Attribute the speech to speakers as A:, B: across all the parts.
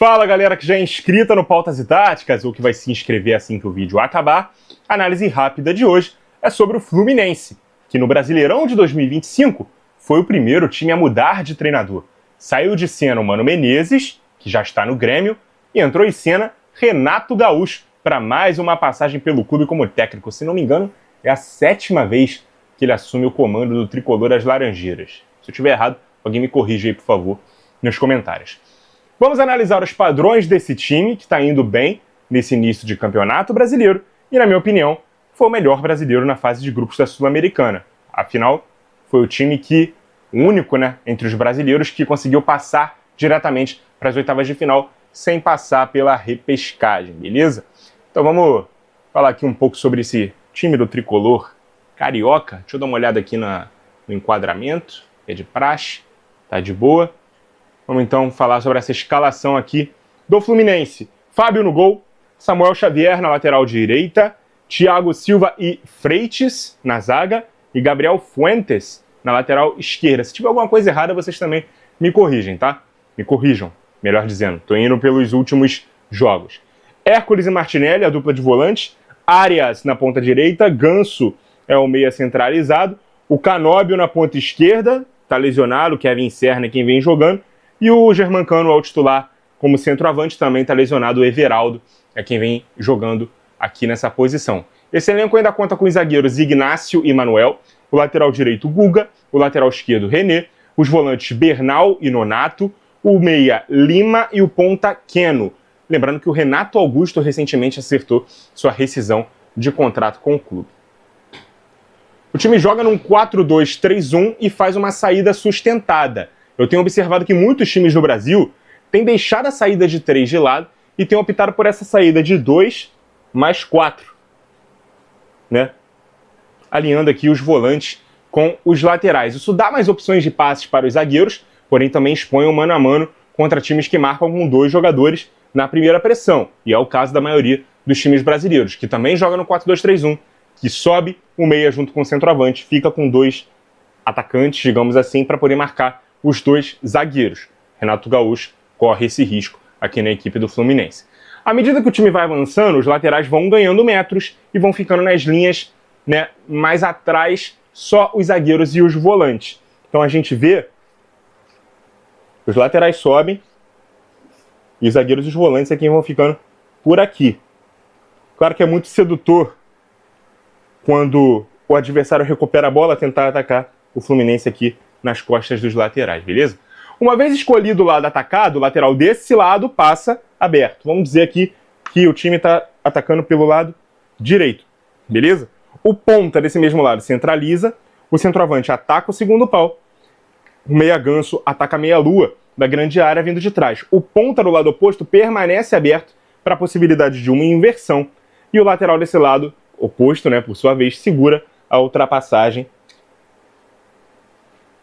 A: Fala galera que já é inscrita no Pautas e Táticas ou que vai se inscrever assim que o vídeo acabar. A análise rápida de hoje é sobre o Fluminense, que no Brasileirão de 2025 foi o primeiro time a mudar de treinador. Saiu de cena o Mano Menezes, que já está no Grêmio, e entrou em cena Renato Gaúcho para mais uma passagem pelo clube como técnico. Se não me engano, é a 7ª vez que ele assume o comando do tricolor das Laranjeiras. Se eu estiver errado, alguém me corrija aí, por favor, nos comentários. Vamos analisar os padrões desse time, que está indo bem nesse início de campeonato brasileiro, e, na minha opinião, foi o melhor brasileiro na fase de grupos da Sul-Americana. Afinal, foi o time o único, entre os brasileiros que conseguiu passar diretamente para as oitavas de final, sem passar pela repescagem, beleza? Então vamos falar aqui um pouco sobre esse time do tricolor carioca. Deixa eu dar uma olhada aqui no enquadramento, é de praxe, tá de boa. Vamos então falar sobre essa escalação aqui do Fluminense. Fábio no gol, Samuel Xavier na lateral direita, Thiago Silva e Freitas na zaga e Gabriel Fuentes na lateral esquerda. Se tiver alguma coisa errada, vocês também me corrigem, tá? Me corrijam, melhor dizendo. Tô indo pelos últimos jogos. Hércules e Martinelli, a dupla de volantes. Arias na ponta direita, Ganso é o meia centralizado. O Canóbio na ponta esquerda, tá lesionado, Kevin Serna é quem vem jogando. E o Germancano ao titular como centroavante, também está lesionado. O Everaldo é quem vem jogando aqui nessa posição. Esse elenco ainda conta com os zagueiros Ignácio e Manuel, o lateral direito Guga, o lateral esquerdo René, os volantes Bernal e Nonato, o meia Lima e o ponta Keno. Lembrando que o Renato Augusto recentemente acertou sua rescisão de contrato com o clube. O time joga num 4-2-3-1 e faz uma saída sustentada. Eu tenho observado que muitos times no Brasil têm deixado a saída de 3 de lado e têm optado por essa saída de 2 mais 4, alinhando aqui os volantes com os laterais. Isso dá mais opções de passes para os zagueiros, porém também expõe o mano a mano contra times que marcam com 2 jogadores na primeira pressão. E é o caso da maioria dos times brasileiros, que também joga no 4-2-3-1, que sobe o meia junto com o centroavante, fica com 2 atacantes, digamos assim, para poder marcar os 2 zagueiros. Renato Gaúcho corre esse risco aqui na equipe do Fluminense. À medida que o time vai avançando, os laterais vão ganhando metros e vão ficando nas linhas mais atrás, só os zagueiros e os volantes. Então a gente vê os laterais sobem e os zagueiros e os volantes é quem vão ficando por aqui. Claro que é muito sedutor quando o adversário recupera a bola, tentar atacar o Fluminense aqui nas costas dos laterais, beleza? Uma vez escolhido o lado atacado, o lateral desse lado passa aberto. Vamos dizer aqui que o time está atacando pelo lado direito, beleza? O ponta desse mesmo lado centraliza, o centroavante ataca o segundo pau, o meia Ganso ataca a meia lua da grande área vindo de trás. O ponta do lado oposto permanece aberto para a possibilidade de uma inversão e o lateral desse lado oposto, por sua vez, segura a ultrapassagem.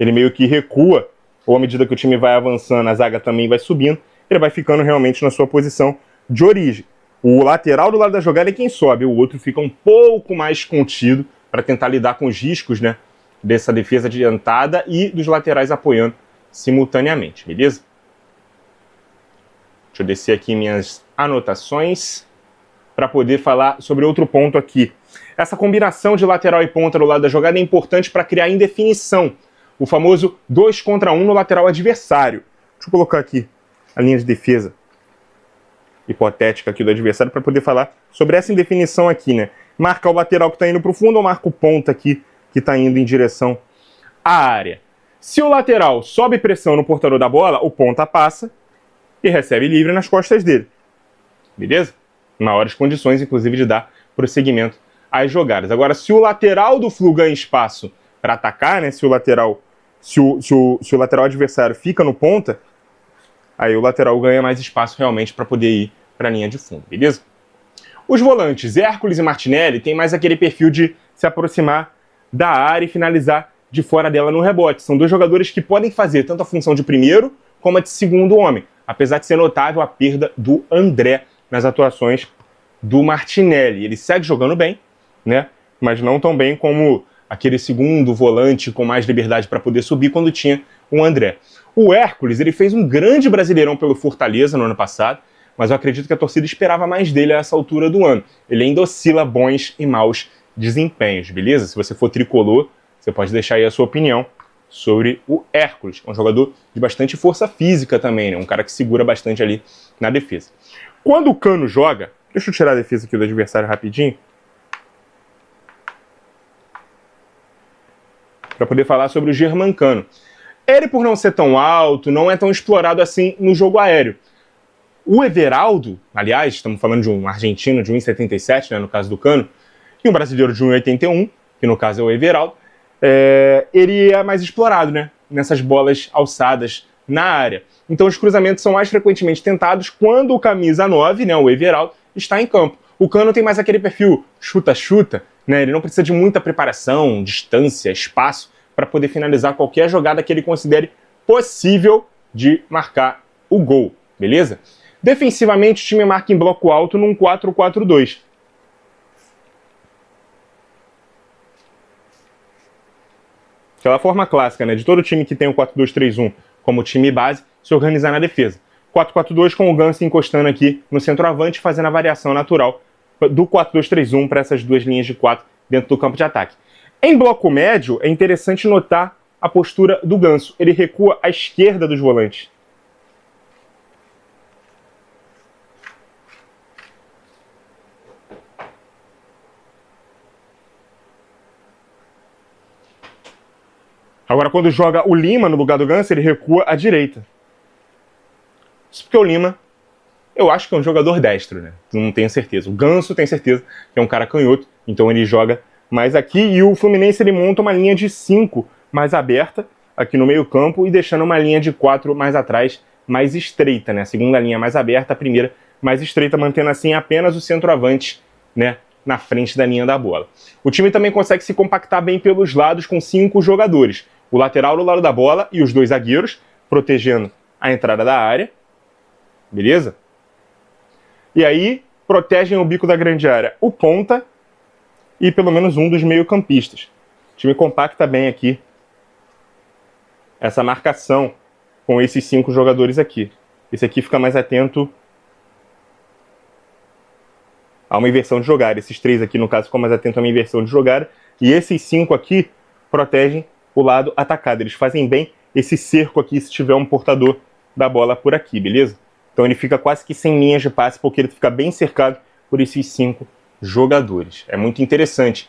A: Ele meio que recua, ou à medida que o time vai avançando, a zaga também vai subindo, ele vai ficando realmente na sua posição de origem. O lateral do lado da jogada é quem sobe, o outro fica um pouco mais contido para tentar lidar com os riscos dessa defesa adiantada e dos laterais apoiando simultaneamente, beleza? Deixa eu descer aqui minhas anotações para poder falar sobre outro ponto aqui. Essa combinação de lateral e ponta do lado da jogada é importante para criar indefinição. O famoso 2 contra 1 no lateral adversário. Deixa eu colocar aqui a linha de defesa hipotética aqui do adversário para poder falar sobre essa indefinição aqui, Marca o lateral que está indo para o fundo ou marca o ponta aqui que está indo em direção à área. Se o lateral sobe pressão no portador da bola, o ponta passa e recebe livre nas costas dele. Beleza? Maiores condições, inclusive, de dar prosseguimento às jogadas. Agora, se o lateral do Flu ganha espaço para atacar, se o lateral adversário fica no ponta, aí o lateral ganha mais espaço realmente para poder ir para a linha de fundo, beleza? Os volantes Hércules e Martinelli têm mais aquele perfil de se aproximar da área e finalizar de fora dela no rebote. São 2 jogadores que podem fazer tanto a função de primeiro como a de segundo homem, apesar de ser notável a perda do André nas atuações do Martinelli. Ele segue jogando bem, mas não tão bem como aquele segundo volante com mais liberdade para poder subir quando tinha o André. O Hércules, ele fez um grande Brasileirão pelo Fortaleza no ano passado, mas eu acredito que a torcida esperava mais dele a essa altura do ano. Ele ainda oscila bons e maus desempenhos, beleza? Se você for tricolor, você pode deixar aí a sua opinião sobre o Hércules, um jogador de bastante força física também, né? Um cara que segura bastante ali na defesa. Quando o Cano joga, deixa eu tirar a defesa aqui do adversário rapidinho, para poder falar sobre o Germancano. Ele, por não ser tão alto, não é tão explorado assim no jogo aéreo. O Everaldo, aliás, estamos falando de um argentino de 1,77, né, no caso do Cano, e um brasileiro de 1,81, que no caso é o Everaldo, ele é mais explorado, né, nessas bolas alçadas na área. Então os cruzamentos são mais frequentemente tentados quando o camisa 9, né, o Everaldo, está em campo. O Cano tem mais aquele perfil chuta-chuta, né, ele não precisa de muita preparação, distância, espaço para poder finalizar qualquer jogada que ele considere possível de marcar o gol, beleza? Defensivamente, o time marca em bloco alto num 4-4-2. Aquela forma clássica, né, de todo time que tem o 4-2-3-1 como time base, se organizar na defesa. 4-4-2 com o Ganso encostando aqui no centroavante, fazendo a variação natural do 4-2-3-1 para essas duas linhas de 4 dentro do campo de ataque. Em bloco médio, é interessante notar a postura do Ganso. Ele recua à esquerda dos volantes. Agora, quando joga o Lima no lugar do Ganso, ele recua à direita. Isso porque o Lima, eu acho que é um jogador destro, né? Não tenho certeza. O Ganso tem certeza que é um cara canhoto, então ele joga mais aqui. E o Fluminense, ele monta uma linha de 5 mais aberta aqui no meio campo e deixando uma linha de 4 mais atrás, mais estreita, né? A segunda linha mais aberta, a primeira mais estreita, mantendo assim apenas o centroavante, né, na frente da linha da bola. O time também consegue se compactar bem pelos lados com 5 jogadores. O lateral do lado da bola e os 2 zagueiros, protegendo a entrada da área. Beleza? E aí, protegem o bico da grande área o ponta e pelo menos um dos meio-campistas. O time compacta bem aqui essa marcação com esses 5 jogadores aqui. Esse aqui fica mais atento a uma inversão de jogada. Esses 3 aqui, no caso, ficam mais atentos a uma inversão de jogada. E esses 5 aqui protegem o lado atacado. Eles fazem bem esse cerco aqui se tiver um portador da bola por aqui, beleza? Então ele fica quase que sem linhas de passe, porque ele fica bem cercado por esses 5 jogadores. É muito interessante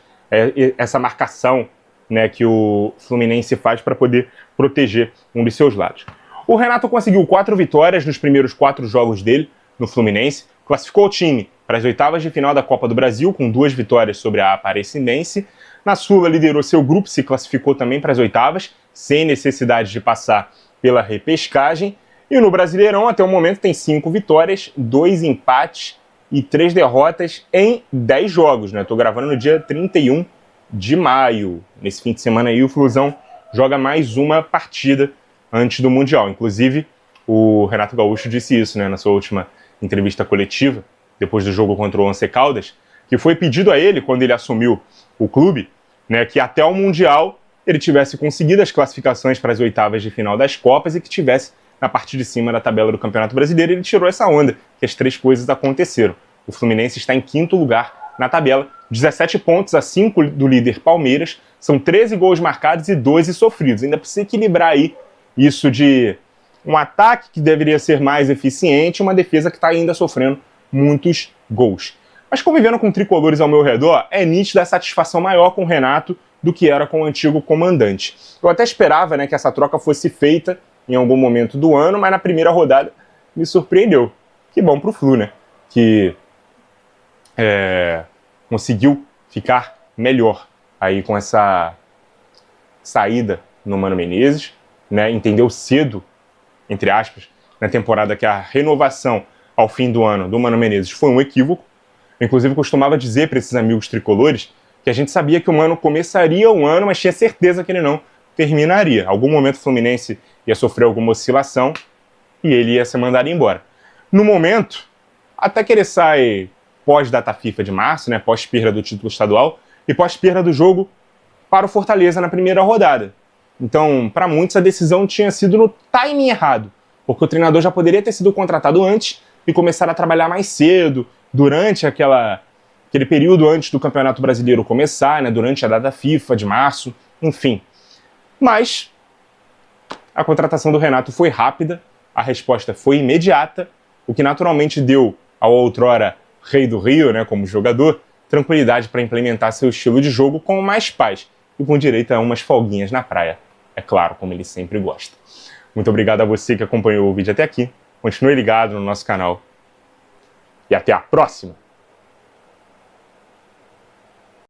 A: essa marcação, né, que o Fluminense faz para poder proteger um dos seus lados. O Renato conseguiu 4 vitórias nos primeiros 4 jogos dele no Fluminense, classificou o time para as oitavas de final da Copa do Brasil, com 2 vitórias sobre a Aparecidense. Na Sula, liderou seu grupo, se classificou também para as oitavas, sem necessidade de passar pela repescagem. E no Brasileirão, até o momento, tem 5 vitórias, 2 empates e 3 derrotas em 10 jogos. Estou gravando no dia 31 de maio. Nesse fim de semana aí, o Flusão joga mais uma partida antes do Mundial. Inclusive, o Renato Gaúcho disse isso, né, na sua última entrevista coletiva, depois do jogo contra o Once Caldas, que foi pedido a ele, quando ele assumiu o clube, né, que até o Mundial ele tivesse conseguido as classificações para as oitavas de final das Copas e que tivesse na parte de cima da tabela do Campeonato Brasileiro. Ele tirou essa onda, que as 3 coisas aconteceram. O Fluminense está em 5º lugar na tabela, 17 pontos a 5 do líder Palmeiras, são 13 gols marcados e 12 sofridos. Ainda precisa equilibrar aí isso de um ataque que deveria ser mais eficiente e uma defesa que está ainda sofrendo muitos gols. Mas convivendo com tricolores ao meu redor, é nítida a satisfação maior com o Renato do que era com o antigo comandante. Eu até esperava, né, que essa troca fosse feita em algum momento do ano, mas na primeira rodada me surpreendeu. Que bom pro Flu, né? Que conseguiu ficar melhor aí com essa saída no Mano Menezes, né? Entendeu cedo, entre aspas, na temporada que a renovação ao fim do ano do Mano Menezes foi um equívoco. Eu, inclusive, costumava dizer para esses amigos tricolores que a gente sabia que o Mano começaria o ano, mas tinha certeza que ele não terminaria. Algum momento o Fluminense ia sofrer alguma oscilação e ele ia ser mandado embora. No momento, até que ele sai pós-data FIFA de março, né, pós-perda do título estadual e pós-perda do jogo para o Fortaleza na primeira rodada. Então, para muitos, a decisão tinha sido no timing errado, porque o treinador já poderia ter sido contratado antes e começar a trabalhar mais cedo, durante aquele período antes do Campeonato Brasileiro começar, né, durante a data FIFA de março, enfim. Mas a contratação do Renato foi rápida, a resposta foi imediata, o que naturalmente deu ao outrora Rei do Rio, né, como jogador, tranquilidade para implementar seu estilo de jogo com mais paz e com direito a umas folguinhas na praia. É claro, como ele sempre gosta. Muito obrigado a você que acompanhou o vídeo até aqui. Continue ligado no nosso canal. E até a próxima!